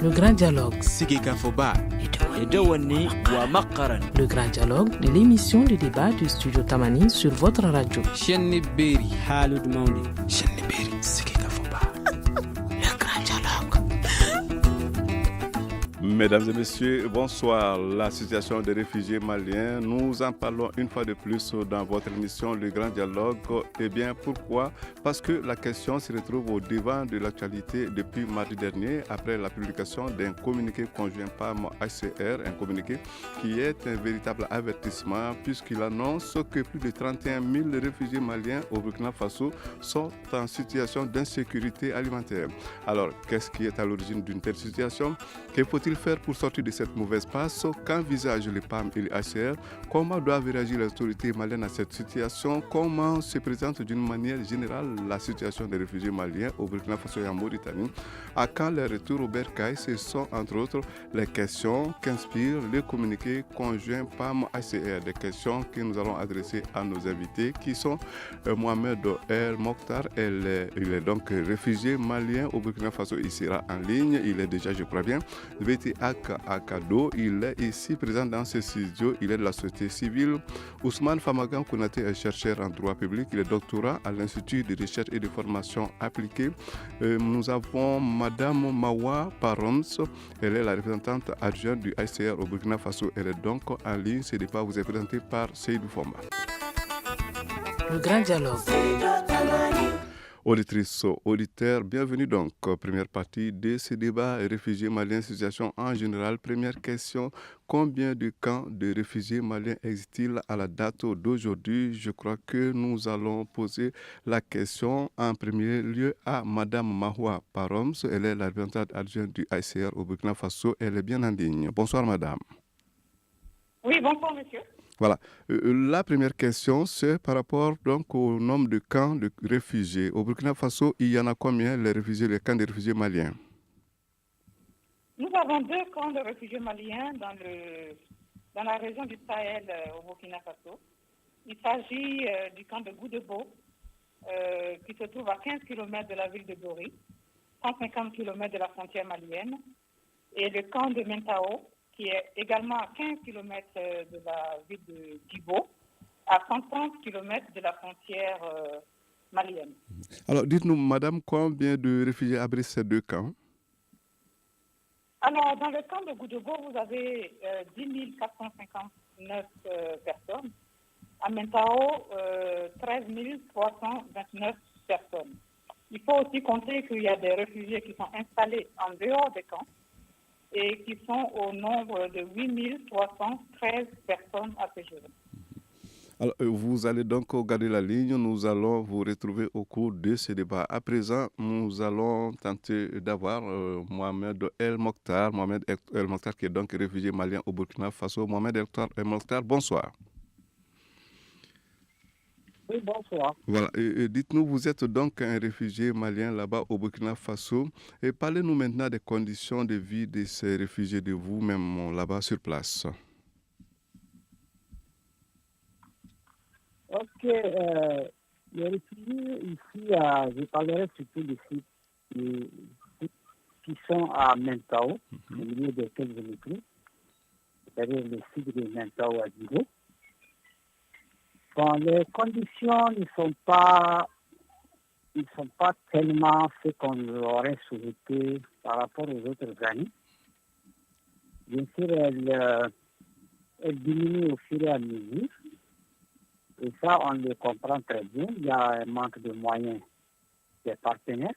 Le grand dialogue. Sigika Foba. Edouani wa Makaran. Le grand dialogue de l'émission de débat du studio Tamani sur votre radio. Chenni Beri. Halud Mauni. Chenni Beri. Sigika Foba. Le grand dialogue. Mesdames et messieurs, bonsoir. La situation des réfugiés maliens, nous en parlons une fois de plus dans votre émission Le Grand Dialogue. Eh bien, pourquoi? Parce que la question se retrouve au devant de l'actualité depuis mardi dernier, après la publication d'un communiqué conjoint par HCR, un communiqué qui est un véritable avertissement puisqu'il annonce que plus de 31 000 réfugiés maliens au Burkina Faso sont en situation d'insécurité alimentaire. Alors, qu'est-ce qui est à l'origine d'une telle situation? Que faut-il faire pour sortir de cette mauvaise passe? Qu'envisagent les PAM et les HCR? Comment doivent réagir les autorités maliennes à cette situation? Comment se présente d'une manière générale la situation des réfugiés maliens au Burkina Faso et en Mauritanie? À quand le retour au Bercail? Ce sont entre autres les questions qu'inspire le communiqué conjoint PAM-HCR, des questions que nous allons adresser à nos invités qui sont Mohamed El Mokhtar. Il est donc réfugié malien au Burkina Faso. Il sera en ligne, il est déjà, je crois bien, Akado, il est ici présent dans ce studio, il est de la société civile. Ousmane Famagan Konaté est chercheur en droit public, il est doctorat à l'Institut de recherche et de formation appliquée. Nous avons Madame Mawa Paroms, elle est la représentante adjointe du HCR au Burkina Faso, elle est donc en ligne. Ce débat vous est présenté par Seydou Fomba. Le grand dialogue. Auditrices, auditeurs, bienvenue donc. Première partie de ce débat, réfugiés maliens, situation en général. Première question, combien de camps de réfugiés maliens existent-il à la date d'aujourd'hui? Je crois que nous allons poser la question en premier lieu à Madame Mawa Paroms. Elle est la représentante adjointe du HCR au Burkina Faso. Elle est bien en ligne. Bonsoir Madame. Oui, bonsoir monsieur. Voilà. La première question, c'est par rapport donc au nombre de camps de réfugiés. Au Burkina Faso, il y en a combien les camps de réfugiés maliens? Nous avons 2 camps de réfugiés maliens dans la région du Sahel au Burkina Faso. Il s'agit du camp de Goudebo, qui se trouve à 15 km de la ville de Dori, 150 km de la frontière malienne, et le camp de Mentao, qui est également à 15 km de la ville de Djibo, à 130 km de la frontière malienne. Alors, dites-nous, madame, combien de réfugiés abritent ces 2 camps? Alors, dans le camp de Goudebo, vous avez 10 459 personnes. À Mentao, 13 329 personnes. Il faut aussi compter qu'il y a des réfugiés qui sont installés en dehors des camps et qui sont au nombre de 8 313 personnes à ce jour. Alors, vous allez donc garder la ligne, nous allons vous retrouver au cours de ce débat. À présent, nous allons tenter d'avoir Mohamed El Mokhtar, qui est donc réfugié malien au Burkina Faso. Mohamed El Mokhtar, bonsoir. Oui, bonsoir. Voilà, et dites-nous, vous êtes donc un réfugié malien là-bas au Burkina Faso. Et parlez-nous maintenant des conditions de vie de ces réfugiés, de vous-même là-bas sur place. Ok, les réfugiés ici, je parlerai surtout des sites qui sont à Mentao, au milieu desquels je me trouve, c'est-à-dire le site de Mentao à Djibo. Bon, les conditions ne sont pas tellement ce qu'on aurait souhaité par rapport aux autres années. Bien sûr, elles diminuent au fur et à mesure. Et ça, on le comprend très bien. Il y a un manque de moyens des partenaires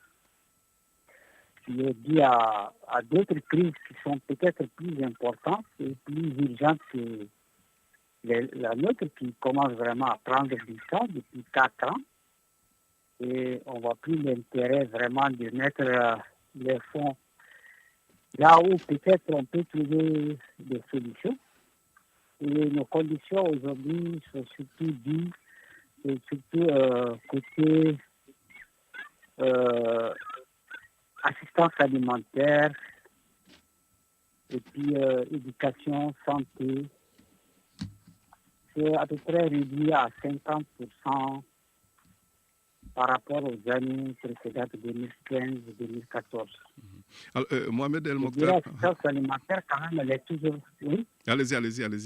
qui est dû à d'autres crises qui sont peut-être plus importantes et plus urgentes que la nôtre, qui commence vraiment à prendre du temps depuis 4 ans. Et on ne voit plus l'intérêt vraiment de mettre les fonds là où peut-être on peut trouver des solutions. Et nos conditions aujourd'hui sont surtout dues, côté assistance alimentaire, et puis éducation, santé. C'est à peu près réduit à 50% par rapport aux années précédentes, 2015-2014. Alors, Mohamed El Je dirais Mokhtar. l'assistance alimentaire, quand même, elle est toujours... Oui. Allez-y. Allez-y, El Je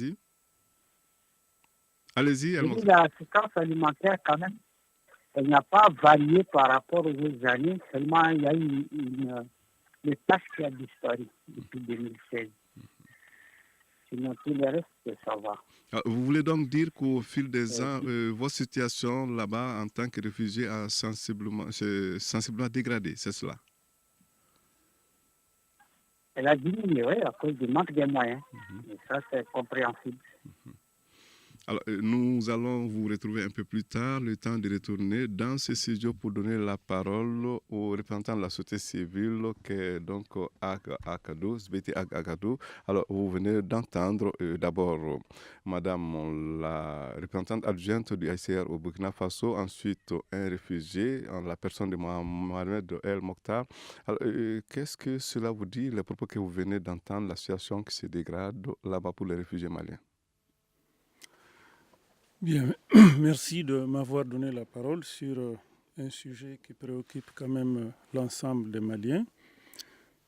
dis Mokhtar. l'assistance alimentaire, quand même, elle n'a pas varié par rapport aux autres années. Seulement, il y a eu une tâche qui a disparu depuis 2016. Sinon, tout le reste, ça va. Vous voulez donc dire qu'au fil des ans, votre situation là-bas en tant que réfugié a sensiblement dégradé, c'est cela? Elle a diminué, oui, à cause du manque de moyens. Et ça, c'est compréhensible. Alors, nous allons vous retrouver un peu plus tard, le temps de retourner dans ce studio pour donner la parole au représentant de la société civile qui est donc Agadou, SBT Agadou. Alors, vous venez d'entendre d'abord Madame la représentante adjointe du ICR au Burkina Faso, ensuite un réfugié en la personne de Mohamed El Mokhtar. Alors, qu'est-ce que cela vous dit, les propos que vous venez d'entendre, la situation qui se dégrade là-bas pour les réfugiés maliens? Bien, merci de m'avoir donné la parole sur un sujet qui préoccupe quand même l'ensemble des Maliens,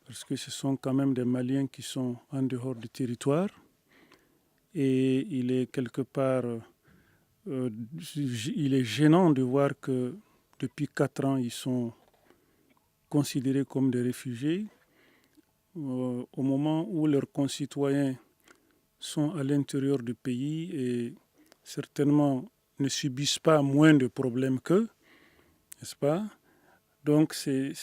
parce que ce sont quand même des Maliens qui sont en dehors du territoire, et il est quelque part, il est gênant de voir que depuis 4 ans, ils sont considérés comme des réfugiés, au moment où leurs concitoyens sont à l'intérieur du pays et certainement ne subissent pas moins de problèmes qu'eux, n'est-ce pas? Donc cette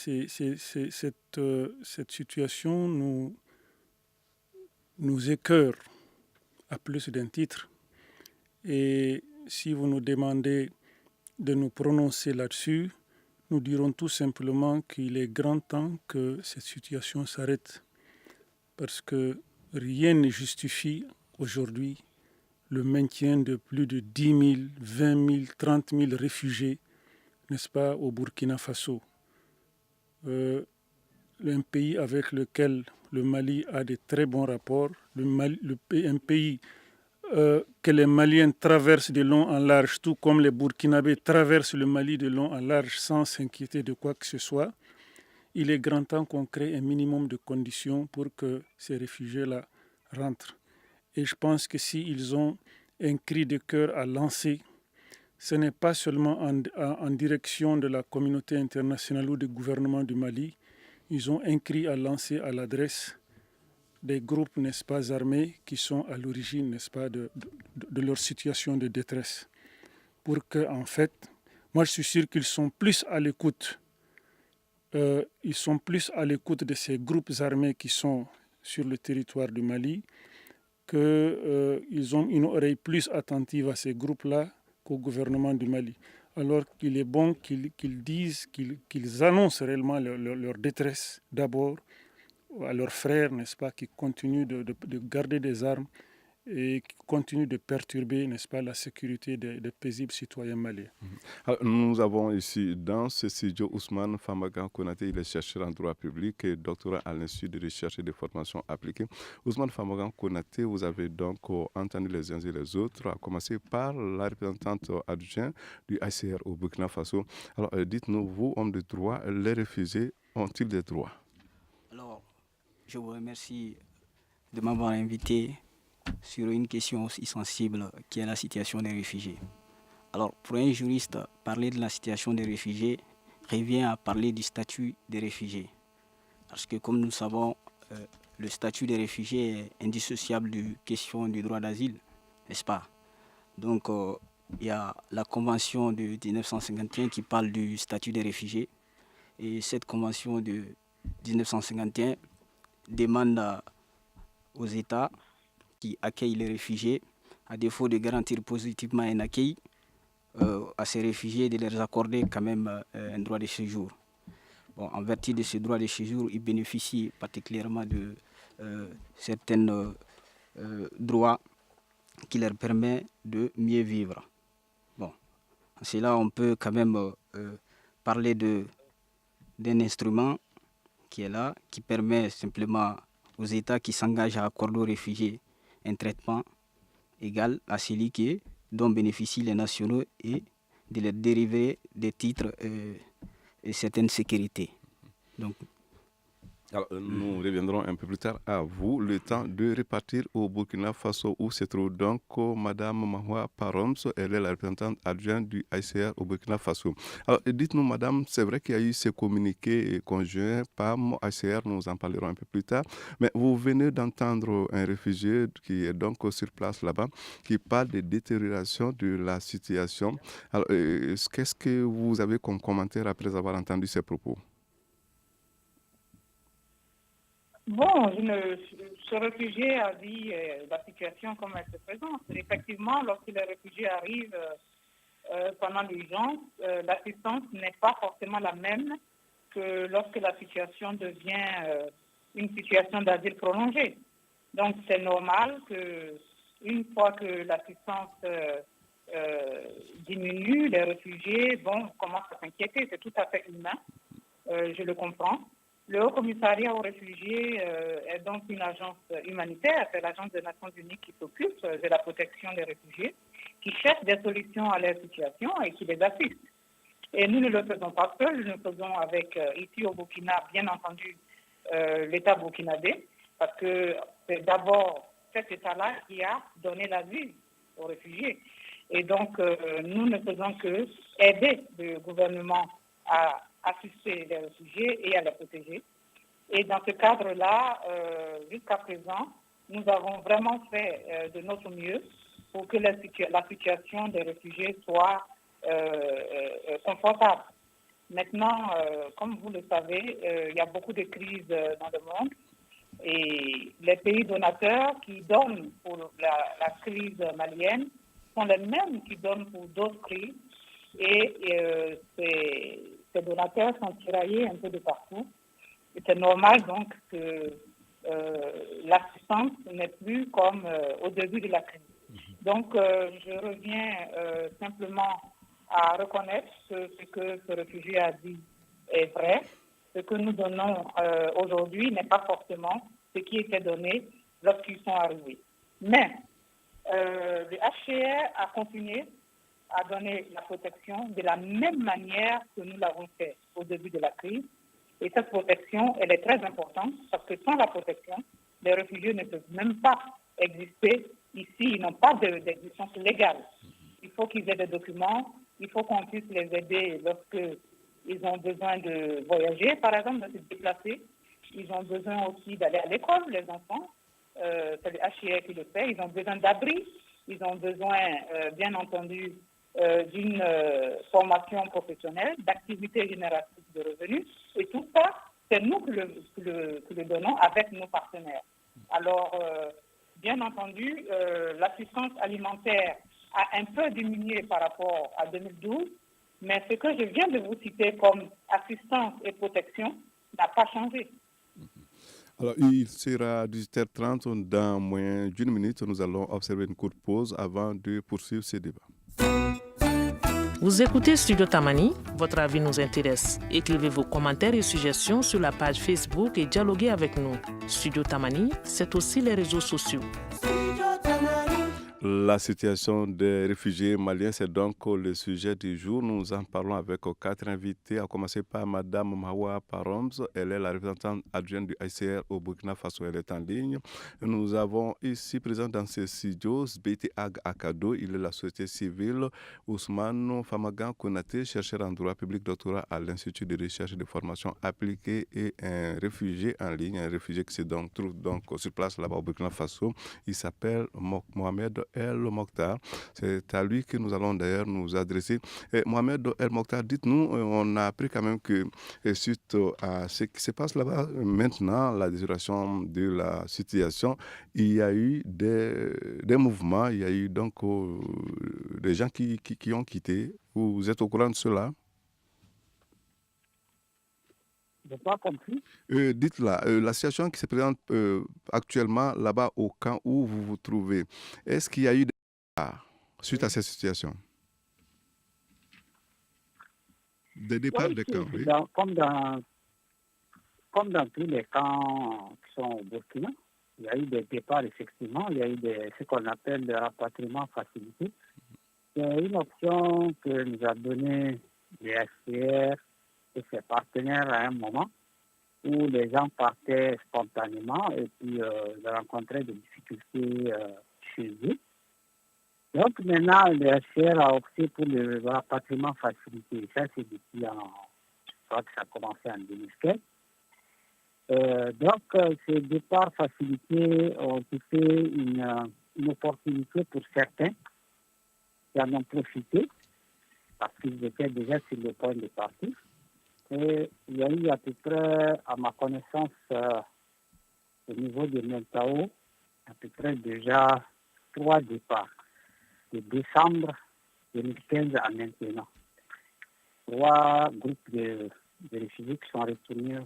situation nous écœure à plus d'un titre. Et si vous nous demandez de nous prononcer là-dessus, nous dirons tout simplement qu'il est grand temps que cette situation s'arrête. Parce que rien ne justifie aujourd'hui le maintien de plus de 10 000, 20 000, 30 000 réfugiés, n'est-ce pas, au Burkina Faso. Un pays avec lequel le Mali a de très bons rapports, un pays que les Maliens traversent de long en large, tout comme les Burkinabés traversent le Mali de long en large sans s'inquiéter de quoi que ce soit. Il est grand temps qu'on crée un minimum de conditions pour que ces réfugiés-là rentrent. Et je pense que s'ils ont un cri de cœur à lancer, ce n'est pas seulement en direction de la communauté internationale ou du gouvernement du Mali. Ils ont un cri à lancer à l'adresse des groupes, n'est-ce pas, armés qui sont à l'origine, n'est-ce pas, de leur situation de détresse. Pour que, en fait, moi je suis sûr qu'ils sont plus à l'écoute. Ils sont plus à l'écoute de ces groupes armés qui sont sur le territoire du Mali, qu'ils ont une oreille plus attentive à ces groupes-là qu'au gouvernement du Mali. Alors qu'il est bon qu'ils disent, qu'ils annoncent réellement leur détresse d'abord à leurs frères, n'est-ce pas, qui continuent de garder des armes et qui continuent de perturber, n'est-ce pas, la sécurité des paisibles citoyens maliens. Alors, nous avons ici dans ce studio Ousmane Famagan Konaté, il est chercheur en droit public et doctorat à l'Institut de recherche et de formation appliquée. Ousmane Famagan Konaté, vous avez donc entendu les uns et les autres, à commencer par la représentante adjointe du ICR au Burkina Faso. Alors, dites-nous, vous, hommes de droit, les réfugiés ont-ils des droits? Alors, je vous remercie de m'avoir invité sur une question aussi sensible qui est la situation des réfugiés. Alors, pour un juriste, parler de la situation des réfugiés revient à parler du statut des réfugiés. Parce que, comme nous le savons, le statut des réfugiés est indissociable de la question du droit d'asile, n'est-ce pas? Donc, il y a la convention de 1951 qui parle du statut des réfugiés. Et cette convention de 1951 demande aux États qui accueillent les réfugiés, à défaut de garantir positivement un accueil à ces réfugiés, de leur accorder quand même un droit de séjour. Bon, en vertu de ce droit de séjour, ils bénéficient particulièrement de certains droits qui leur permettent de mieux vivre. Bon, c'est là on peut quand même parler d'un instrument qui est là, qui permet simplement aux États qui s'engagent à accorder aux réfugiés un traitement égal à celui dont bénéficient les nationaux et de leur dériver des titres et certaines sécurités. Donc, Alors, nous reviendrons un peu plus tard à vous. Le temps de repartir au Burkina Faso où se trouve donc Madame Mahwa Paroms. Elle est la représentante adjointe du ICR au Burkina Faso. Alors, dites-nous, Madame, c'est vrai qu'il y a eu ce communiqué conjoint PAM, ICR, nous en parlerons un peu plus tard. Mais vous venez d'entendre un réfugié qui est donc sur place là-bas, qui parle de détérioration de la situation. Alors, qu'est-ce que vous avez comme commentaire après avoir entendu ces propos? Bon, ce réfugié a dit la situation comme elle se présente. Effectivement, lorsque les réfugiés arrivent pendant l'urgence, l'assistance n'est pas forcément la même que lorsque la situation devient une situation d'asile prolongé. Donc, c'est normal qu'une fois que l'assistance diminue, les réfugiés commencent à s'inquiéter. C'est tout à fait humain, je le comprends. Le Haut Commissariat aux réfugiés est donc une agence humanitaire, c'est l'agence des Nations Unies qui s'occupe de la protection des réfugiés, qui cherche des solutions à leur situation et qui les assiste. Et nous ne le faisons pas seuls, nous le faisons avec, ici au Burkina, bien entendu, l'État burkinabé, parce que c'est d'abord cet État-là qui a donné l'asile aux réfugiés. Et donc, nous ne faisons que aider le gouvernement à assister les réfugiés et à les protéger. Et dans ce cadre-là, jusqu'à présent, nous avons vraiment fait de notre mieux pour que la situation des réfugiés soit confortable. Maintenant, comme vous le savez, il y a beaucoup de crises dans le monde et les pays donateurs qui donnent pour la crise malienne sont les mêmes qui donnent pour d'autres crises et ces donateurs sont tiraillés un peu de partout. Et c'est normal donc que l'assistance n'est plus comme au début de la crise. Donc je reviens simplement à reconnaître que ce que ce réfugié a dit est vrai. Ce que nous donnons aujourd'hui n'est pas forcément ce qui était donné lorsqu'ils sont arrivés. Mais le HCR a continué à donner la protection de la même manière que nous l'avons fait au début de la crise. Et cette protection, elle est très importante parce que sans la protection, les réfugiés ne peuvent même pas exister ici. Ils n'ont pas d'existence légale. Il faut qu'ils aient des documents. Il faut qu'on puisse les aider lorsqu'ils ont besoin de voyager, par exemple, de se déplacer. Ils ont besoin aussi d'aller à l'école, les enfants. C'est le HCR qui le fait. Ils ont besoin d'abri. Ils ont besoin, bien entendu, d'une formation professionnelle, d'activités génératrices de revenus. Et tout ça, c'est nous qui le donnons avec nos partenaires. Alors, bien entendu, l'assistance alimentaire a un peu diminué par rapport à 2012, mais ce que je viens de vous citer comme assistance et protection n'a pas changé. Alors, il sera 18h30. Dans moins d'une minute, nous allons observer une courte pause avant de poursuivre ce débat. Vous écoutez Studio Tamani, votre avis nous intéresse. Écrivez vos commentaires et suggestions sur la page Facebook et dialoguez avec nous. Studio Tamani, c'est aussi les réseaux sociaux. La situation des réfugiés maliens, c'est donc le sujet du jour. Nous en parlons avec 4 invités, à commencer par Mme Mahwa Paroms. Elle est la représentante adjointe du ICR au Burkina Faso. Elle est en ligne. Nous avons ici présent dans ces studios Sbeti Ag Akado, il est la société civile. Ousmane Famagan Konaté, chercheur en droit public, doctorat à l'Institut de recherche et de formation appliquée, et un réfugié en ligne, un réfugié qui se trouve donc sur place là-bas au Burkina Faso. Il s'appelle Mohamed El Mokhtar. C'est à lui que nous allons d'ailleurs nous adresser. Mohamed El Mokhtar, dites-nous, on a appris quand même que suite à ce qui se passe là-bas, maintenant, la détérioration de la situation, il y a eu des mouvements, il y a eu donc des gens qui ont quitté. Vous êtes au courant de cela? Je n'ai pas compris. Dites-là, la situation qui se présente actuellement là-bas au camp où vous vous trouvez, est-ce qu'il y a eu des départs suite à cette situation? Des départs de camps, oui. Comme dans tous les camps qui sont au Burkina, il y a eu des départs, effectivement. Il y a eu ce qu'on appelle le rapatriement facilité. C'est une option que nous a donnée les SCR et ses partenaires à un moment. où les gens partaient spontanément et puis ils rencontraient des difficultés chez eux. Donc maintenant, le HCR a opté pour le rapatriement facilité. Ça, c'est depuis, je crois que ça a commencé en 2015. Donc, ces départs facilités ont été une opportunité pour certains qui en ont profité parce qu'ils étaient déjà sur le point de partir. Et il y a eu à peu près, à ma connaissance, au niveau de Mentao, à peu près déjà 3 départs de décembre 2015 à maintenant. 3 groupes de réfugiés qui sont retournés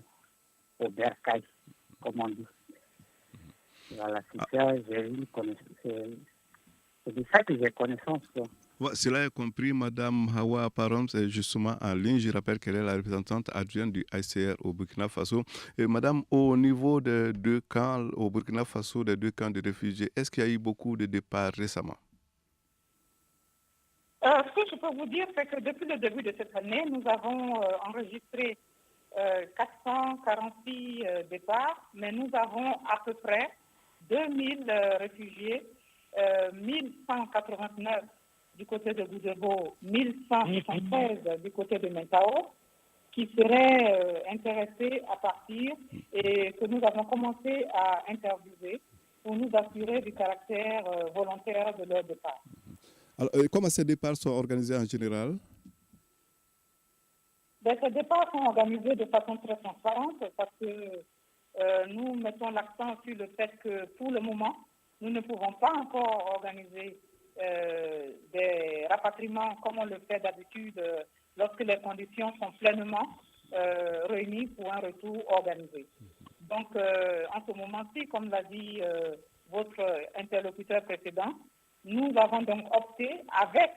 au Bercail, comme on dit. Voilà, c'est ça, j'ai eu connaissance. C'est de ça que j'ai connaissance. Cela est compris, Madame Hawa Paroms est justement en ligne. Je rappelle qu'elle est la représentante adjointe du HCR au Burkina Faso. Et Madame, au niveau des 2 camps, au Burkina Faso, des 2 camps de réfugiés, est-ce qu'il y a eu beaucoup de départs récemment? Ce que je peux vous dire, c'est que depuis le début de cette année, nous avons enregistré 446 départs, mais nous avons à peu près 2000 réfugiés, 1189 du côté de Goudebo, 1176 du côté de Mentao, qui seraient intéressés à partir et que nous avons commencé à interviewer pour nous assurer du caractère volontaire de leur départ. Alors, comment ces départs sont organisés en général? Ces départs sont organisés de façon très transparente parce que nous mettons l'accent sur le fait que pour le moment, nous ne pouvons pas encore organiser des rapatriements comme on le fait d'habitude lorsque les conditions sont pleinement réunies pour un retour organisé. Donc, en ce moment-ci, comme l'a dit votre interlocuteur précédent, nous avons donc opté avec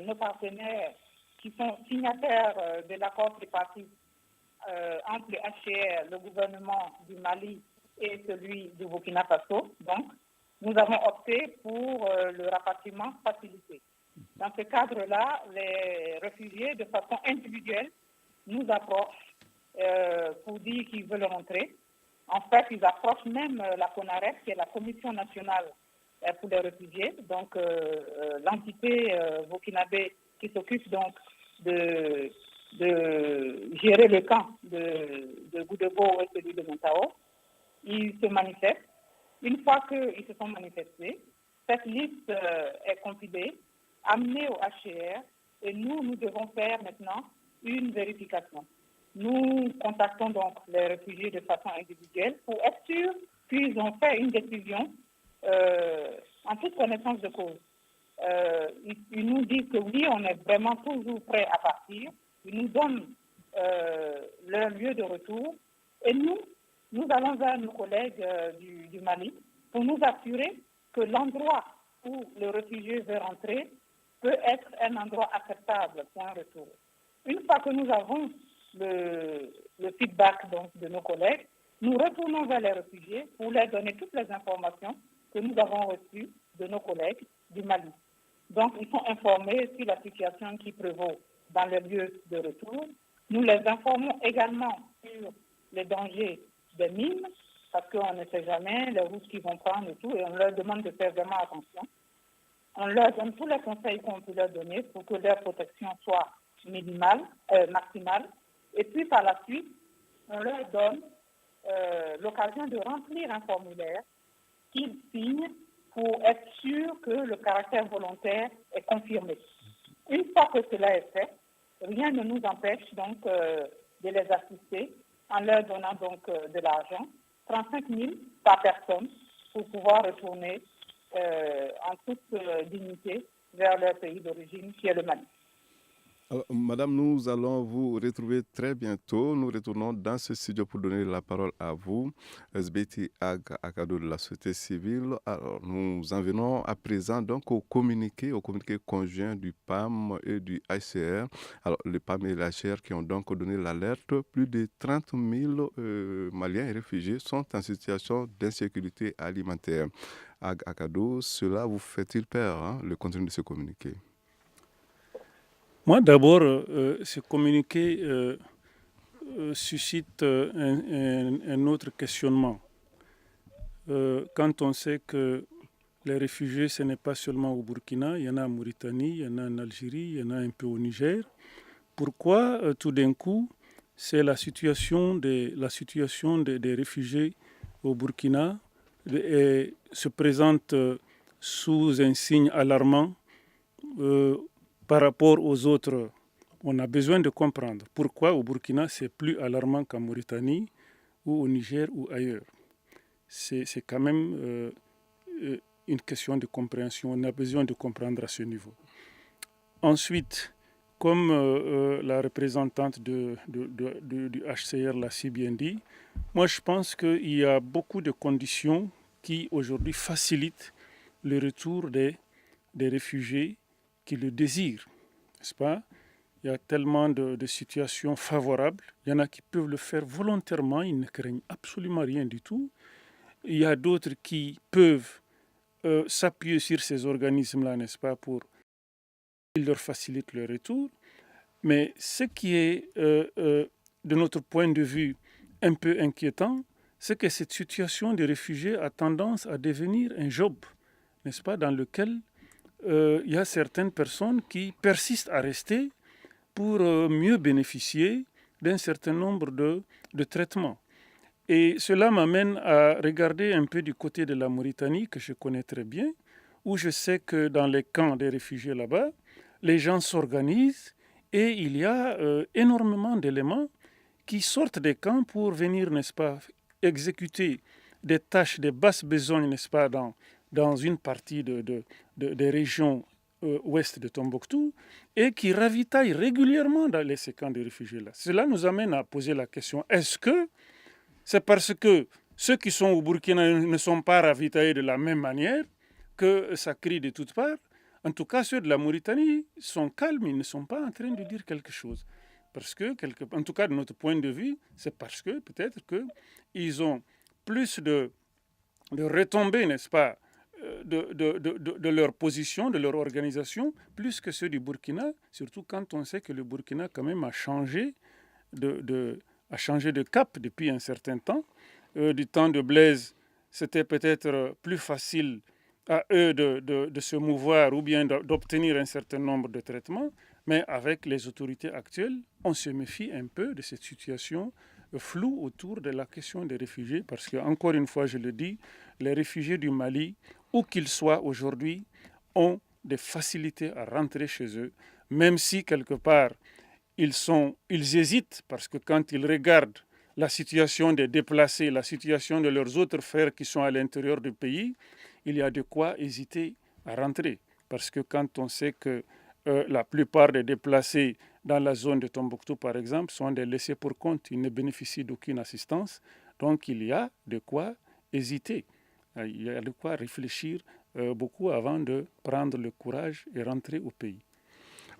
nos partenaires qui sont signataires de l'accord tripartite entre le HCR, le gouvernement du Mali et celui du Burkina Faso. Donc, nous avons opté pour le rapatriement facilité. Dans ce cadre-là, les réfugiés, de façon individuelle, nous approchent pour dire qu'ils veulent rentrer. En fait, ils approchent même la CONAREF, qui est la Commission nationale pour les réfugiés, donc l'entité burkinabé qui s'occupe donc de gérer le camp de Goudebo et celui de Mentao. Ils se manifestent. Une fois qu'ils se sont manifestés, cette liste est compilée, amenée au HCR et nous devons faire maintenant une vérification. Nous contactons donc les réfugiés de façon individuelle pour être sûrs qu'ils ont fait une décision en toute connaissance de cause. Ils nous disent que oui, on est vraiment toujours prêt à partir. Ils nous donnent leur lieu de retour et nous allons vers nos collègues du Mali pour nous assurer que l'endroit où le réfugié veut rentrer peut être un endroit acceptable pour un retour. Une fois que nous avons le feedback donc, de nos collègues, nous retournons vers les réfugiés pour leur donner toutes les informations que nous avons reçues de nos collègues du Mali. Donc, ils sont informés sur la situation qui prévaut dans les lieux de retour. Nous les informons également sur les dangers des mines, parce qu'on ne sait jamais les routes qu'ils vont prendre et tout, et on leur demande de faire vraiment attention. On leur donne tous les conseils qu'on peut leur donner pour que leur protection soit maximale. Et puis, par la suite, on leur donne l'occasion de remplir un formulaire qu'ils signent pour être sûr que le caractère volontaire est confirmé. Une fois que cela est fait, rien ne nous empêche donc de les assister en leur donnant donc de l'argent, 35 000 par personne, pour pouvoir retourner en toute dignité vers leur pays d'origine, qui est le Mali. Alors, Madame, nous allons vous retrouver très bientôt. Nous retournons dans ce studio pour donner la parole à vous, Sbeti Agado de la société civile. Alors, nous en venons à présent donc au communiqué conjoint du PAM et du HCR. Alors, le PAM et l'HCR qui ont donc donné l'alerte. Plus de 30 000 Maliens et réfugiés sont en situation d'insécurité alimentaire. Agado, cela vous fait-il peur, le contenu de ce communiqué? Moi, d'abord, ce communiqué suscite un autre questionnement. Quand on sait que les réfugiés, ce n'est pas seulement au Burkina, il y en a en Mauritanie, il y en a en Algérie, il y en a un peu au Niger. Pourquoi tout d'un coup, c'est la situation des réfugiés au Burkina se présente sous un signe alarmant par rapport aux autres? On a besoin de comprendre pourquoi au Burkina c'est plus alarmant qu'en Mauritanie ou au Niger ou ailleurs. C'est quand même une question de compréhension. On a besoin de comprendre à ce niveau. Ensuite, comme la représentante du HCR l'a si bien dit, moi je pense qu'il y a beaucoup de conditions qui aujourd'hui facilitent le retour des réfugiés qui le désirent, n'est-ce pas? Il y a tellement de situations favorables. Il y en a qui peuvent le faire volontairement, ils ne craignent absolument rien du tout. Il y a d'autres qui peuvent s'appuyer sur ces organismes-là, n'est-ce pas, pour qu'ils leur facilitent le retour. Mais ce qui est, de notre point de vue, un peu inquiétant, c'est que cette situation de réfugiés a tendance à devenir un job, n'est-ce pas, dans lequel il y a certaines personnes qui persistent à rester pour mieux bénéficier d'un certain nombre de traitements. Et cela m'amène à regarder un peu du côté de la Mauritanie, que je connais très bien, où je sais que dans les camps des réfugiés là-bas, les gens s'organisent et il y a énormément d'éléments qui sortent des camps pour venir, n'est-ce pas, exécuter des tâches de basse besogne, n'est-ce pas, dans une partie des régions ouest de Tombouctou et qui ravitaillent régulièrement dans ces camps de réfugiés-là. Cela nous amène à poser la question, est-ce que c'est parce que ceux qui sont au Burkina ne sont pas ravitaillés de la même manière que ça crie de toutes parts? En tout cas, ceux de la Mauritanie sont calmes, ils ne sont pas en train de dire quelque chose. Parce que, en tout cas de notre point de vue, c'est parce que peut-être qu'ils ont plus de retombées, n'est-ce pas, de leur position, de leur organisation, plus que ceux du Burkina, surtout quand on sait que le Burkina quand même a changé de cap depuis un certain temps. Du temps de Blaise, c'était peut-être plus facile à eux de se mouvoir ou bien d'obtenir un certain nombre de traitements, mais avec les autorités actuelles, on se méfie un peu de cette situation floue autour de la question des réfugiés, parce que, encore une fois, je le dis, les réfugiés du Mali, où qu'ils soient aujourd'hui, ont des facilités à rentrer chez eux, même si quelque part, ils hésitent, parce que quand ils regardent la situation des déplacés, la situation de leurs autres frères qui sont à l'intérieur du pays, il y a de quoi hésiter à rentrer. Parce que quand on sait que la plupart des déplacés dans la zone de Tombouctou, par exemple, sont des laissés pour compte, ils ne bénéficient d'aucune assistance, donc il y a de quoi hésiter. Il y a de quoi réfléchir beaucoup avant de prendre le courage et rentrer au pays.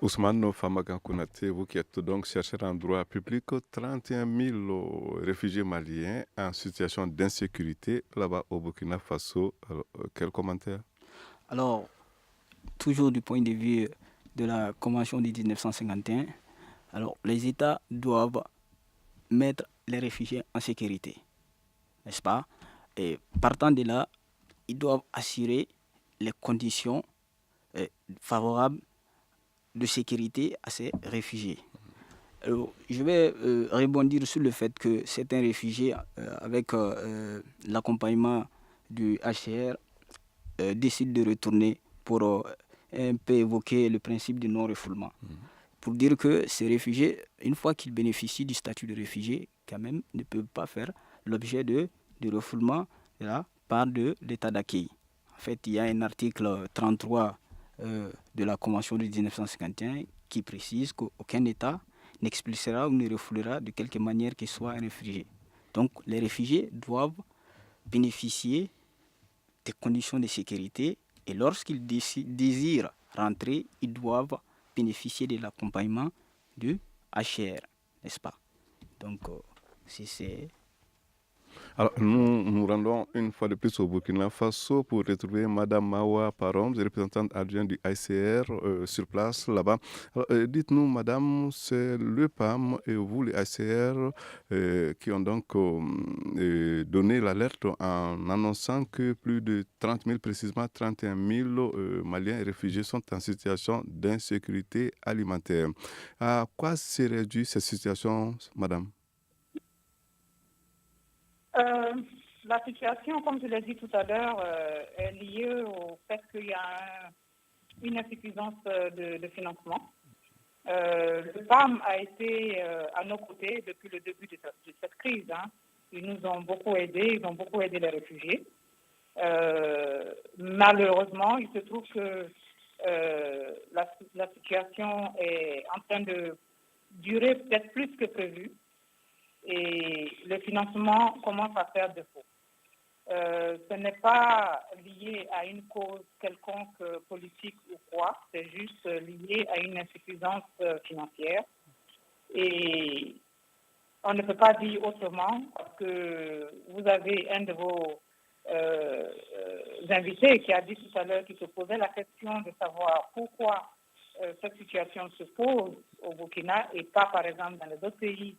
Ousmane Famagan Konaté, vous qui êtes donc chercheur en droit public, 31 000 réfugiés maliens en situation d'insécurité là-bas au Burkina Faso. Alors, quel commentaire? Alors, toujours du point de vue de la Convention de 1951, alors les États doivent mettre les réfugiés en sécurité, n'est-ce pas? Et partant de là, ils doivent assurer les conditions favorables de sécurité à ces réfugiés. Alors, je vais rebondir sur le fait que certains réfugiés, avec l'accompagnement du HCR, décident de retourner pour un peu évoquer le principe du non-refoulement. Pour dire que ces réfugiés, une fois qu'ils bénéficient du statut de réfugié, quand même ne peuvent pas faire l'objet de refoulement de la part de l'État d'accueil. En fait, il y a un article 33 de la Convention de 1951 qui précise qu'aucun État n'expulsera ou ne refoulera de quelque manière qu'il soit un réfugié. Donc les réfugiés doivent bénéficier des conditions de sécurité et lorsqu'ils désirent rentrer, ils doivent bénéficier de l'accompagnement du HCR, n'est-ce pas? Donc, si c'est... Alors, nous nous rendons une fois de plus au Burkina Faso pour retrouver Madame Mawa Parom, représentante adjointe du ICR sur place là-bas. Alors, dites-nous, Madame, c'est le PAM et vous, les ICR, qui ont donc donné l'alerte en annonçant que plus de 30 000, précisément 31 000 Maliens et réfugiés sont en situation d'insécurité alimentaire. À quoi serait due cette situation, Madame? La situation, comme je l'ai dit tout à l'heure, est liée au fait qu'il y a une insuffisance de financement. Le PAM a été à nos côtés depuis le début de cette crise. Ils nous ont beaucoup aidés, ils ont beaucoup aidé les réfugiés. Malheureusement, il se trouve que la situation est en train de durer peut-être plus que prévu. Et le financement commence à faire défaut. Ce n'est pas lié à une cause quelconque politique ou quoi, c'est juste lié à une insuffisance financière. Et on ne peut pas dire autrement parce que vous avez un de vos invités qui a dit tout à l'heure, qui se posait la question de savoir pourquoi cette situation se pose au Burkina et pas, par exemple, dans les autres pays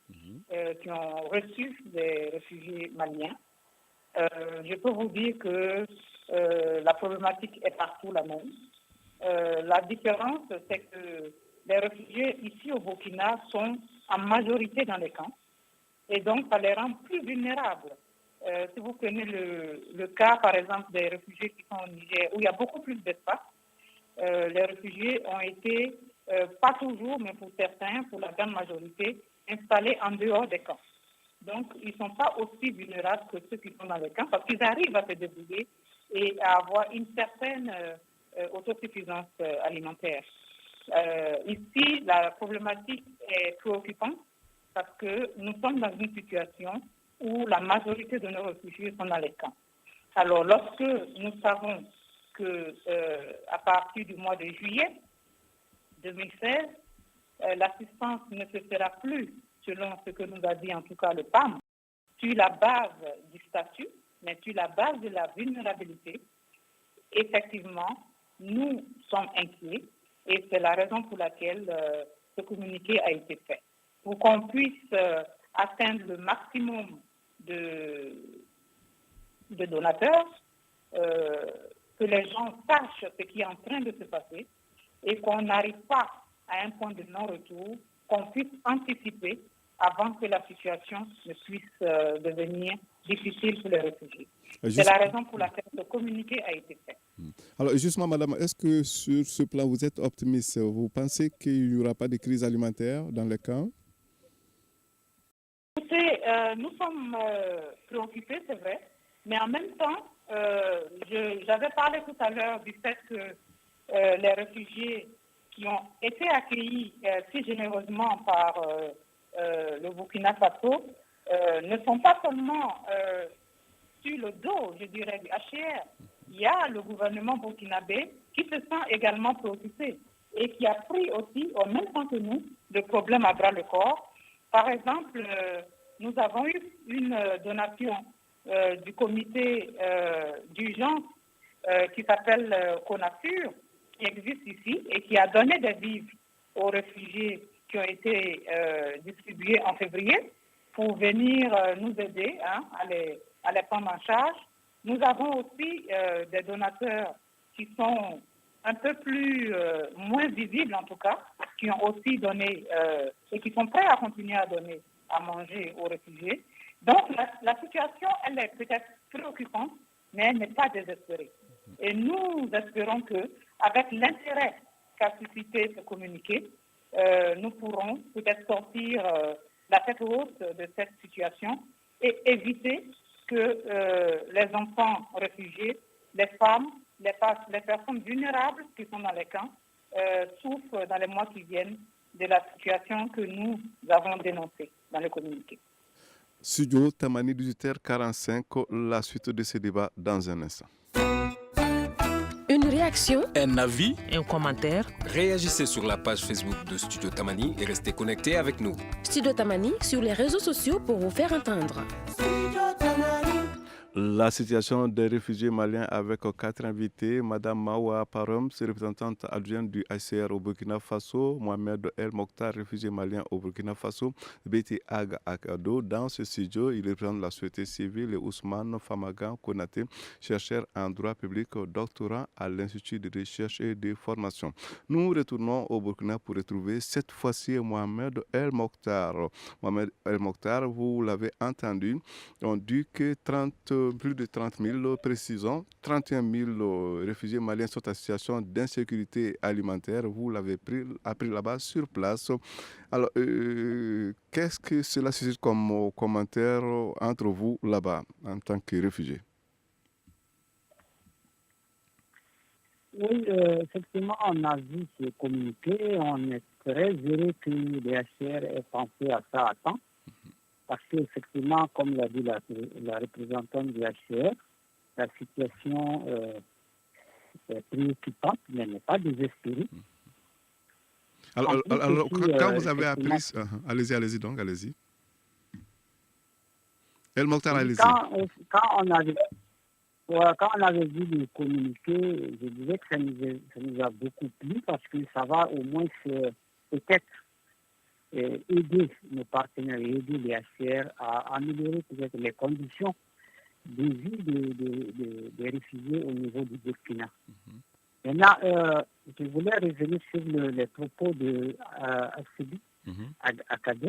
qui ont reçu des réfugiés maliens. Je peux vous dire que la problématique est partout la même. La différence, c'est que les réfugiés ici au Burkina sont en majorité dans les camps et donc ça les rend plus vulnérables. Si vous prenez le cas, par exemple, des réfugiés qui sont au Niger, où il y a beaucoup plus d'espace, les réfugiés ont été, pas toujours, mais pour certains, pour la grande majorité, installés en dehors des camps. Donc, ils ne sont pas aussi vulnérables que ceux qui sont dans les camps parce qu'ils arrivent à se débrouiller et à avoir une certaine autosuffisance alimentaire. Ici, la problématique est préoccupante parce que nous sommes dans une situation où la majorité de nos réfugiés sont dans les camps. Alors, lorsque nous savons que à partir du mois de juillet 2016, l'assistance ne se fera plus, selon ce que nous a dit en tout cas le PAM, sur la base du statut, mais sur la base de la vulnérabilité. Effectivement, nous sommes inquiets et c'est la raison pour laquelle ce communiqué a été fait. Pour qu'on puisse atteindre le maximum de donateurs, que les gens sachent ce qui est en train de se passer et qu'on n'arrive pas à un point de non-retour, qu'on puisse anticiper avant que la situation ne puisse devenir difficile pour les réfugiés. C'est la raison pour laquelle ce communiqué a été fait. Alors justement, madame, est-ce que sur ce plan, vous êtes optimiste? Vous pensez qu'il n'y aura pas de crise alimentaire dans les camps? Écoutez, nous sommes préoccupés, c'est vrai, mais en même temps, j'avais parlé tout à l'heure du fait que les réfugiés qui ont été accueillis si généreusement par le Burkina Faso ne sont pas seulement sur le dos, je dirais, du HCR. Il y a le gouvernement burkinabé qui se sent également préoccupé et qui a pris aussi, au même temps que nous, le problème à bras le corps. Par exemple, nous avons eu une donation du comité d'urgence qui s'appelle CONAFUR, qui existe ici et qui a donné des vivres aux réfugiés qui ont été distribués en février pour venir nous aider à les prendre en charge. Nous avons aussi des donateurs qui sont un peu plus moins visibles en tout cas, qui ont aussi donné et qui sont prêts à continuer à donner à manger aux réfugiés. Donc la situation, elle est peut-être préoccupante, mais elle n'est pas désespérée. Et nous espérons qu'avec l'intérêt qu'a suscité ce communiqué, nous pourrons peut-être sortir la tête haute de cette situation et éviter que les enfants réfugiés, les femmes, les personnes vulnérables qui sont dans les camps souffrent dans les mois qui viennent de la situation que nous avons dénoncée dans le communiqué. Studio Tamani, 18h45, la suite de ce débat dans un instant. Une réaction, Un avis, Un commentaire, Réagissez sur la page Facebook de Studio Tamani et restez connectés avec nous. Studio Tamani sur les réseaux sociaux pour vous faire entendre. Studio La situation des réfugiés maliens avec 4 invités. Madame Mawa Parom, représentante adjointe du HCR au Burkina Faso. Mohamed El Mokhtar, réfugié malien au Burkina Faso. Béti Ag Akado. Dans ce studio, il représente la société civile et Ousmane Famagan Konaté, chercheur en droit public, doctorant à l'Institut de recherche et de formation. Nous retournons au Burkina pour retrouver cette fois-ci Mohamed El Mokhtar. Mohamed El Mokhtar, vous l'avez entendu, on dit que plus de 30 000, précisons, 31 000 réfugiés maliens sont en situation d'insécurité alimentaire. Vous l'avez appris là-bas sur place. Alors, qu'est-ce que cela suscite comme commentaire entre vous là-bas en tant que réfugiés? Oui, effectivement, on a vu ce communiqué. On est très heureux que les HCR aient pensé à ça à temps. Parce qu'effectivement, comme l'a dit la représentante du HCR, la situation est préoccupante, mais elle n'est pas désespérée. Alors, quand vous avez appris... allez-y donc, allez-y. El Mokhtar, allez-y. Quand on avait vu le communiqué, je disais que ça nous a beaucoup plu parce que ça va au moins peut-être aider nos partenaires, aider les HCR à améliorer peut-être les conditions de vie des réfugiés au niveau du Burkina. Maintenant, je voulais revenir sur les propos de Assedi Akado,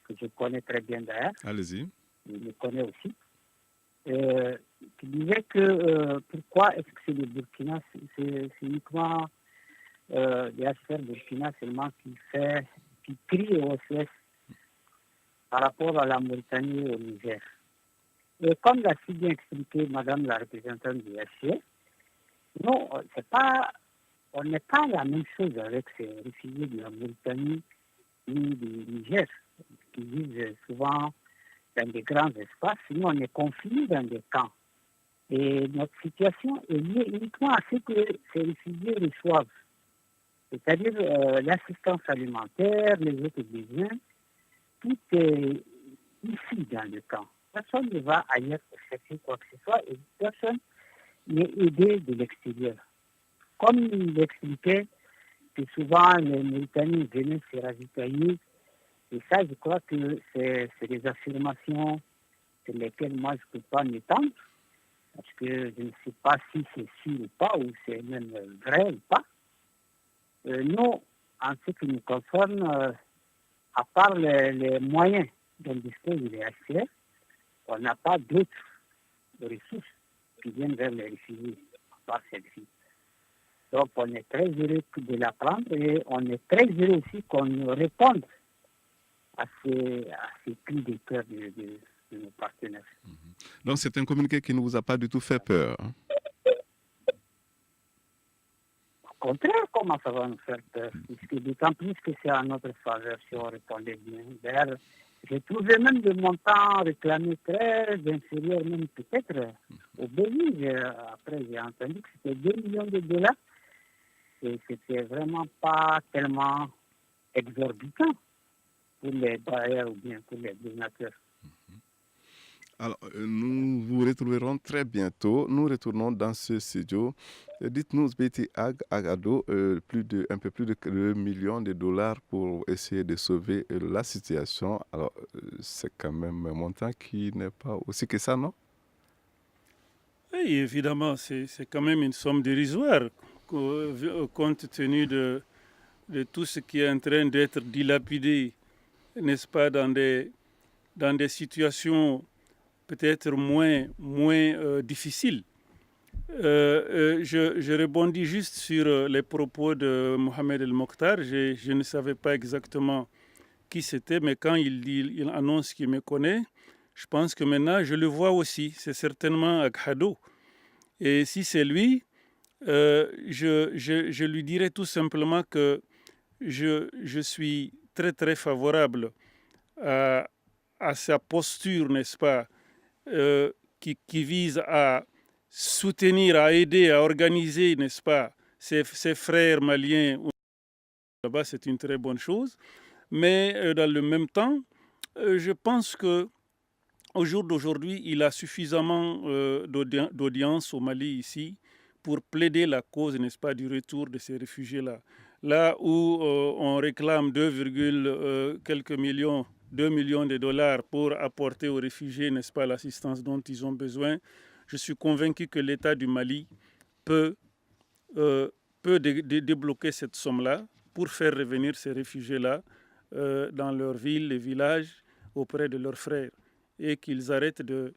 que je connais très bien d'ailleurs. Allez-y. Je le connais aussi. Qui disait que pourquoi est-ce que c'est le Burkina, c'est uniquement les HCR Burkina seulement qui crie au SOS par rapport à la Mauritanie et au Niger. Et comme l'a si bien expliqué Madame la représentante du HCR, non, on n'est pas la même chose avec ces réfugiés de la Mauritanie ni du Niger, qui vivent souvent dans des grands espaces. Nous, on est confinés dans des camps. Et notre situation est liée uniquement à ce que ces réfugiés reçoivent. C'est-à-dire l'assistance alimentaire, les autres besoins, tout est ici dans le camp. Personne ne va ailleurs pour chercher quoi que ce soit et personne n'est aidé de l'extérieur. Comme il l'expliquait, que souvent les Mauritaniens venaient se ravitailler, et ça, je crois que c'est des affirmations sur lesquelles moi je ne peux pas m'étendre, parce que je ne sais pas si c'est sûr ou pas, ou c'est même vrai ou pas. Nous, en ce qui nous concerne, à part les moyens dont disposent les HCR, on n'a pas d'autres ressources qui viennent vers les réfugiés, à part celle-ci. Donc, on est très heureux de l'apprendre et on est très heureux aussi qu'on réponde à ces cris de cœur de nos partenaires. Donc, c'est un communiqué qui ne vous a pas du tout fait peur, hein? Au contraire, comment ça va nous faire peur? Puisque d'autant plus que c'est à notre faveur si on répondait bien. D'ailleurs, j'ai trouvé même des montants réclamés très inférieurs, même peut-être au Bénin. Après, j'ai entendu que c'était 2 millions de dollars. Et c'était vraiment pas tellement exorbitant pour les bailleurs ou bien pour les donateurs. Alors, nous vous retrouverons très bientôt. Nous retournons dans ce studio. Dites-nous, Béti Agado, un peu plus de 2 millions de dollars pour essayer de sauver la situation. Alors, c'est quand même un montant qui n'est pas aussi que ça, non? Oui, évidemment, c'est quand même une somme dérisoire compte tenu de tout ce qui est en train d'être dilapidé, n'est-ce pas, dans des situations peut-être moins difficiles. Je rebondis juste sur les propos de Mohamed El Mokhtar. Je ne savais pas exactement qui c'était, mais quand il annonce qu'il me connaît, je pense que maintenant je le vois aussi. C'est certainement Aghado. Et si c'est lui, je lui dirais tout simplement que je suis très très favorable à sa posture, n'est-ce pas, qui vise à soutenir, à aider, à organiser, n'est-ce pas, ses frères maliens là-bas, c'est une très bonne chose. Mais dans le même temps, je pense que au jour d'aujourd'hui, il a suffisamment d'audience au Mali ici pour plaider la cause, n'est-ce pas, du retour de ces réfugiés-là. Là où on réclame quelques millions, 2 millions de dollars pour apporter aux réfugiés, n'est-ce pas, l'assistance dont ils ont besoin, je suis convaincu que l'État du Mali peut débloquer cette somme-là pour faire revenir ces réfugiés-là dans leurs villes, les villages, auprès de leurs frères, et qu'ils arrêtent de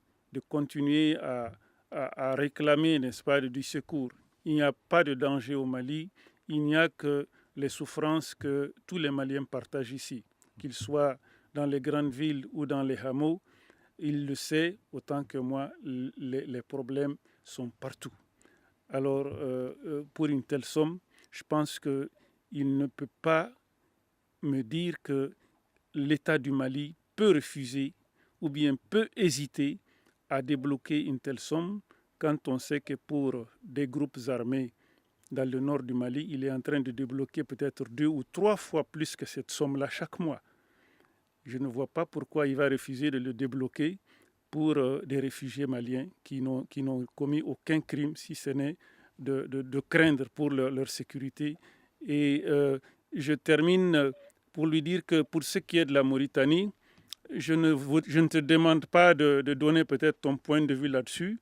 continuer à réclamer, n'est-ce pas, du secours. Il n'y a pas de danger au Mali, il n'y a que les souffrances que tous les Maliens partagent ici, qu'ils soient dans les grandes villes ou dans les hameaux. Il le sait autant que moi, les problèmes sont partout. Alors, pour une telle somme, je pense qu'il ne peut pas me dire que l'État du Mali peut refuser ou bien peut hésiter à débloquer une telle somme quand on sait que pour des groupes armés dans le nord du Mali, il est en train de débloquer peut-être 2 ou 3 fois plus que cette somme-là chaque mois. Je ne vois pas pourquoi il va refuser de le débloquer pour des réfugiés maliens qui n'ont commis aucun crime, si ce n'est de craindre pour leur sécurité. Et je termine pour lui dire que pour ce qui est de la Mauritanie, je ne te demande pas de donner peut-être ton point de vue là-dessus,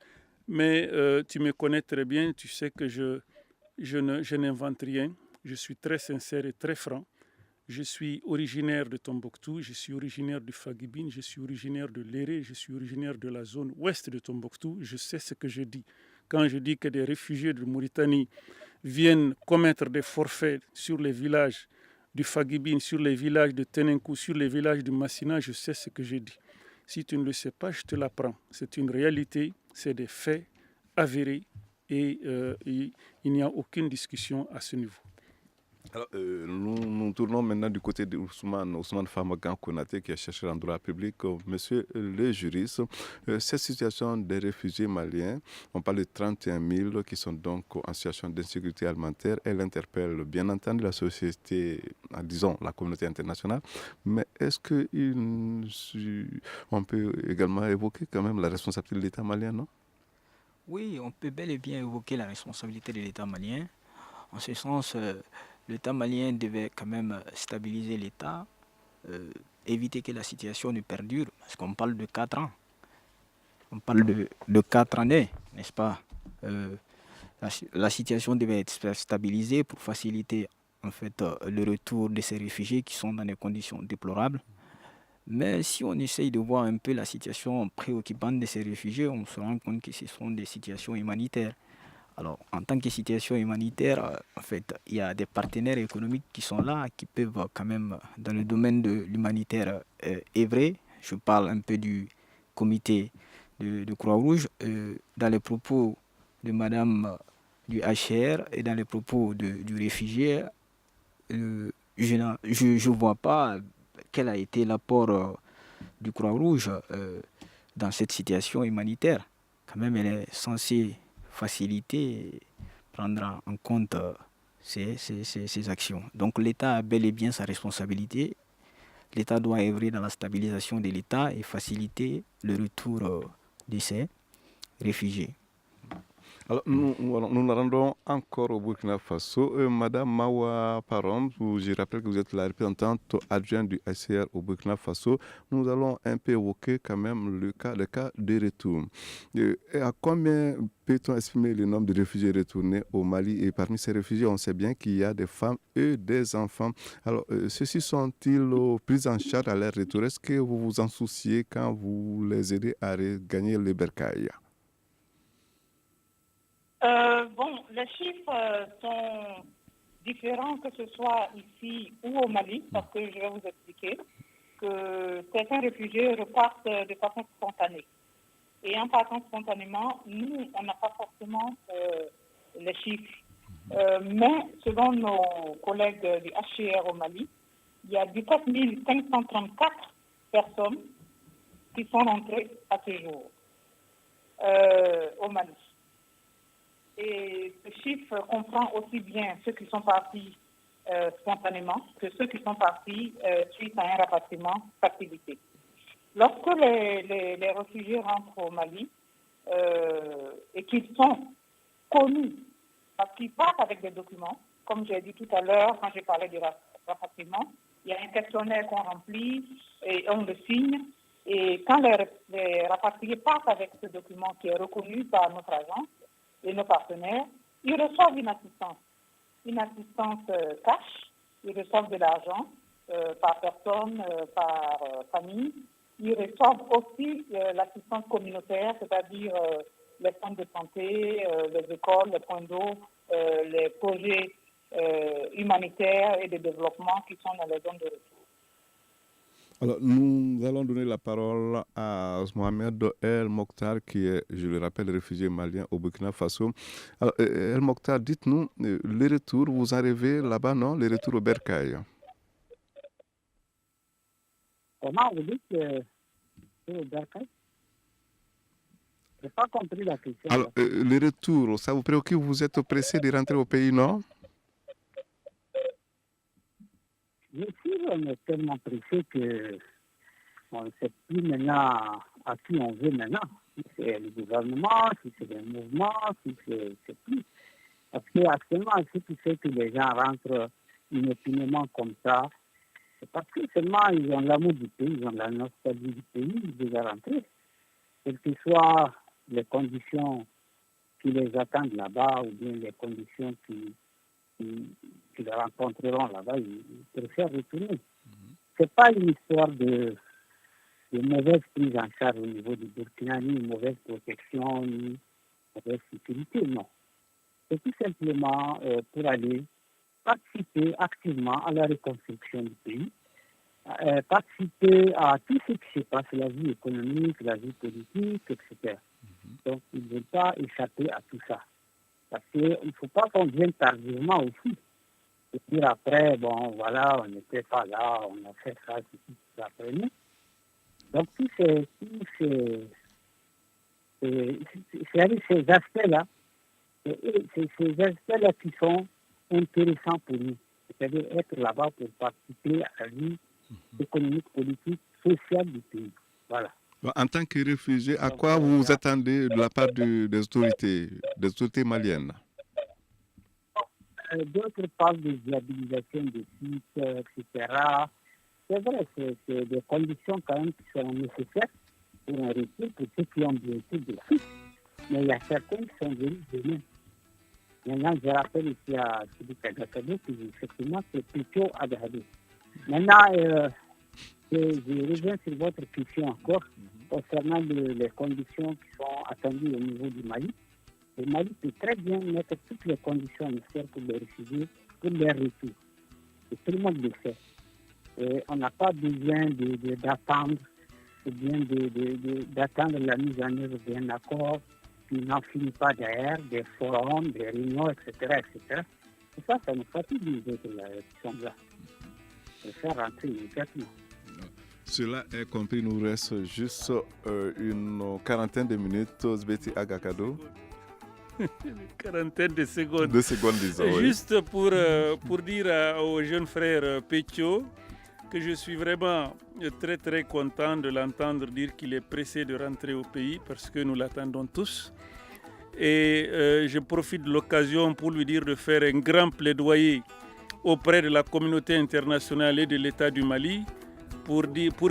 mais tu me connais très bien, tu sais que je n'invente rien, je suis très sincère et très franc. Je suis originaire de Tombouctou, je suis originaire du Fagibine, je suis originaire de Léré, je suis originaire de la zone ouest de Tombouctou. Je sais ce que je dis. Quand je dis que des réfugiés de Mauritanie viennent commettre des forfaits sur les villages du Fagibine, sur les villages de Tenenkou, sur les villages du Massina, je sais ce que je dis. Si tu ne le sais pas, je te l'apprends. C'est une réalité, c'est des faits avérés et il n'y a aucune discussion à ce niveau. Alors, nous tournons maintenant du côté d'Ousmane Famagan Konaté, qui est chercheur en droit public. Monsieur le juriste, cette situation des réfugiés maliens, on parle de 31 000 qui sont donc en situation d'insécurité alimentaire. Elle interpelle bien entendu la société, disons la communauté internationale, mais est-ce qu'on peut également évoquer quand même la responsabilité de l'État malien, non? Oui, on peut bel et bien évoquer la responsabilité de l'État malien. En ce sens, l'État malien devait quand même stabiliser l'État, éviter que la situation ne perdure, parce qu'on parle de 4 ans. On parle de 4 années, n'est-ce pas? La situation devait être stabilisée pour faciliter en fait, le retour de ces réfugiés qui sont dans des conditions déplorables. Mais si on essaye de voir un peu la situation préoccupante de ces réfugiés, on se rend compte que ce sont des situations humanitaires. Alors, en tant que situation humanitaire, en fait, il y a des partenaires économiques qui sont là, qui peuvent quand même, dans le domaine de l'humanitaire, œuvrer. Je parle un peu du comité de Croix-Rouge, dans les propos de Madame du HCR et dans les propos du réfugié, je ne vois pas quel a été l'apport du Croix-Rouge dans cette situation humanitaire. Quand même, elle est censée faciliter et prendre en compte ces actions. Donc l'État a bel et bien sa responsabilité. L'État doit œuvrer dans la stabilisation de l'État et faciliter le retour de ces réfugiés. Alors, nous nous rendons encore au Burkina Faso. Madame Mawa Parom, je rappelle que vous êtes la représentante adjointe du HCR au Burkina Faso. Nous allons un peu évoquer quand même le cas de retour. À combien peut-on estimer le nombre de réfugiés retournés au Mali? Et parmi ces réfugiés, on sait bien qu'il y a des femmes et des enfants. Alors, ceux-ci sont-ils pris en charge à leur retour? Est-ce que vous vous en souciez quand vous les aidez à gagner le bercail? Les chiffres sont différents que ce soit ici ou au Mali, parce que je vais vous expliquer que certains réfugiés repartent de façon spontanée. Et en partant spontanément, nous, on n'a pas forcément les chiffres. Mais selon nos collègues du HCR au Mali, il y a 17 534 personnes qui sont rentrées à ce jour au Mali. Et ce chiffre comprend aussi bien ceux qui sont partis spontanément que ceux qui sont partis suite à un rapatriement facilité. lorsque les réfugiés rentrent au Mali et qu'ils sont connus, parce qu'ils partent avec des documents, comme j'ai dit tout à l'heure quand j'ai parlé du rapatriement, il y a un questionnaire qu'on remplit et on le signe. Et quand les rapatriés partent avec ce document qui est reconnu par notre agence et nos partenaires, ils reçoivent une assistance cash, ils reçoivent de l'argent par personne, par famille. Ils reçoivent aussi l'assistance communautaire, c'est-à-dire les centres de santé, les écoles, les points d'eau, les projets humanitaires et de développement qui sont dans les zones de retour. Alors, nous allons donner la parole à Mohamed El Mokhtar, qui est, je le rappelle, réfugié malien au Burkina Faso. Alors, El Mokhtar, dites-nous, les retours, vous arrivez là-bas, non? Les retours au Bercail. Comment vous dites au Bercail? Je n'ai pas compris la question. Alors, les retours, ça vous préoccupe? Vous êtes pressé de rentrer au pays, non? Bien sûr, on est tellement pressé qu'on ne sait plus maintenant à qui on veut maintenant. Si c'est le gouvernement, si c'est le mouvement, si c'est plus. Parce qu'actuellement, ce qui fait que les gens rentrent inopinément comme ça, c'est parce que seulement ils ont l'amour du pays, ils ont la nostalgie du pays, ils doivent rentrer. Quelles que soient les conditions qui les attendent là-bas ou bien les conditions qui les rencontreront là-bas, ils préfèrent retourner. Ce n'est pas une histoire de mauvaise prise en charge au niveau du Burkina, ni une mauvaise protection, ni une mauvaise sécurité, non. C'est tout simplement pour aller participer activement à la reconstruction du pays, participer à tout ce qui se passe, la vie économique, la vie politique, etc. Donc, ils ne veulent pas échapper à tout ça. Parce qu'il ne faut pas qu'on vienne tardivement aussi. Et puis après, bon, voilà, on n'était pas là, on a fait ça, tout après nous. Donc, tous ces aspects-là, ces aspects-là qui sont intéressants pour nous. C'est-à-dire être là-bas pour participer à la vie économique, politique, sociale du pays. Voilà. En tant que réfugié, à quoi vous vous attendez de la part des autorités maliennes? D'autres parlent de viabilisation des sites, etc. C'est vrai, c'est des conditions quand même qui sont nécessaires pour un retour pour ceux qui ont bien été de suite. Mais il y a certains qui sont venus demain. Maintenant, je rappelle ici à Sidi Agakado que effectivement, c'est plutôt Agadou. Maintenant, je reviens sur votre question encore concernant les conditions qui sont attendues au niveau du Mali. Le Mali peut très bien mettre toutes les conditions nécessaires pour les réfugiés, pour leur retour. Et tout le monde le fait. Et on n'a pas besoin d'attendre, ou bien d'attendre la mise en œuvre d'un accord qui n'en finit pas derrière, des forums, des réunions, etc. Et ça nous fatigue nous autres qui sommes là. De faire rentrer immédiatement. Cela est compris, nous reste juste une quarantaine de minutes. Zbeti Agakado. Une quarantaine de secondes. 2 secondes, disons. Juste pour dire au jeune frère Pétio que je suis vraiment très très content de l'entendre dire qu'il est pressé de rentrer au pays parce que nous l'attendons tous. Et je profite de l'occasion pour lui dire de faire un grand plaidoyer auprès de la communauté internationale et de l'État du Mali pour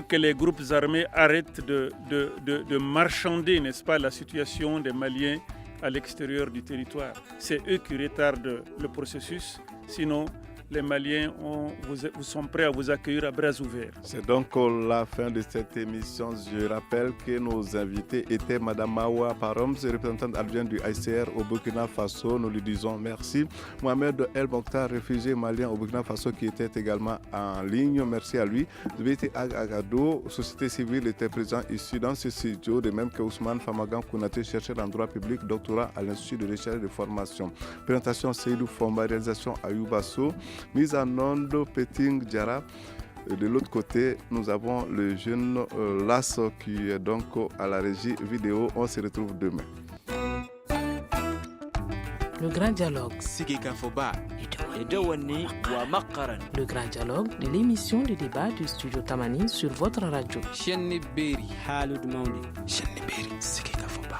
que les groupes armés arrêtent de marchander, n'est-ce pas, la situation des Maliens à l'extérieur du territoire. C'est eux qui retardent le processus, sinon les Maliens sont prêts à vous accueillir à bras ouverts. C'est donc la fin de cette émission. Je rappelle que nos invités étaient Mme Mawa Paroms, représentante adjointe du ICR au Burkina Faso. Nous lui disons merci. Mohamed El Mokhtar, réfugié malien au Burkina Faso, qui était également en ligne. Merci à lui. Zbeti Agakado, société civile, était présent ici dans ce studio, de même que Ousmane Famagan Kounaté, chercheur en droit public, doctorat à l'Institut de recherche et de formation. Présentation Seydou Fomba, réalisation Ayoubasso. Mise en onde Peting Diarra. De l'autre côté, nous avons le jeune Lasso qui est donc à la régie vidéo. On se retrouve demain. Le grand dialogue. Sigi Kafoba. Le grand dialogue de l'émission de débat du studio Tamani sur votre radio. Shenni Beri. Halud Maundi. Shenni Beri. Siki Kafoba.